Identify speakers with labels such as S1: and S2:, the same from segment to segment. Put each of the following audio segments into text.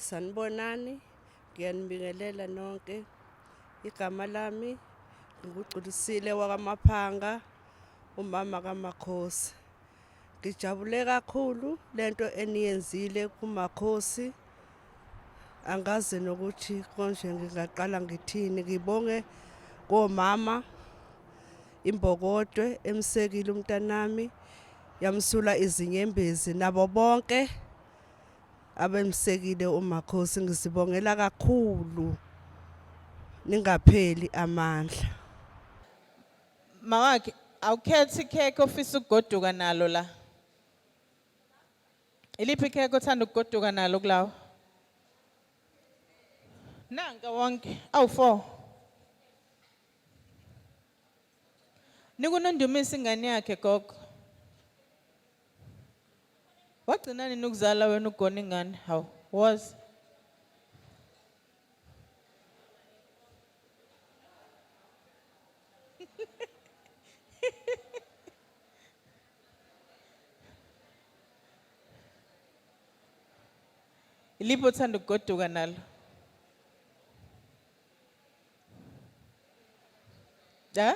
S1: Sanibonani, ngiyanibingelela nonke. Igama lami ngingugculisile wakamaphanga, umama kaMakhosi. Ngijabule kakhulu lento eniyenzile kuMakhosi. Angazi nokuthi konje ngingaqala ngithini. Ngibonge komama imbokotwe emsekile umntanami, yamsula izinyembezi nabo bonke abemsekile uMakhosi. Ngizibongela kakhulu, ningapheli amandla.
S2: Mawakhe, awukhethi ikhekhe ofisa ukugoduka nalo la. Iliphi ikhekhe othanda ukugoduka nalo kulawo? Nanka wonke, awu-4. Nikunondumisa ingane yakhe gogo. Wagcina nini ukuzala wena ugona ingane? Hawu, was. Iliphi othanda ukugoduka nalo? Da?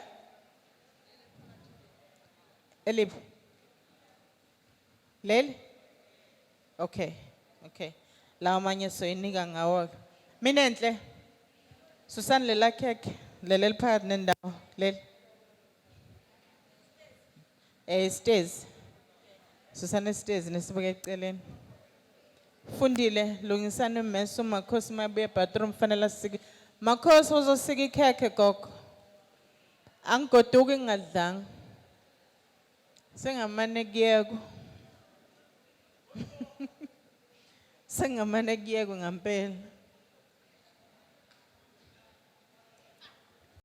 S2: Eliphi? Leli? Okay, okay. Lawa manye soyinika ngawo. Mina enhle. Susani lela khekhe, leli eliphakathi nendawo, leli. Stairs. Susani stairs nesibeke eceleni. Fundile, lungisani mess uMakhosi mabuye bathroom fanele siki. Makhosi uzosika ikhekhe gogo. Angigoduki ngingadlanga. Sengamane kuyeko. Sengamane kuyeko ngempela.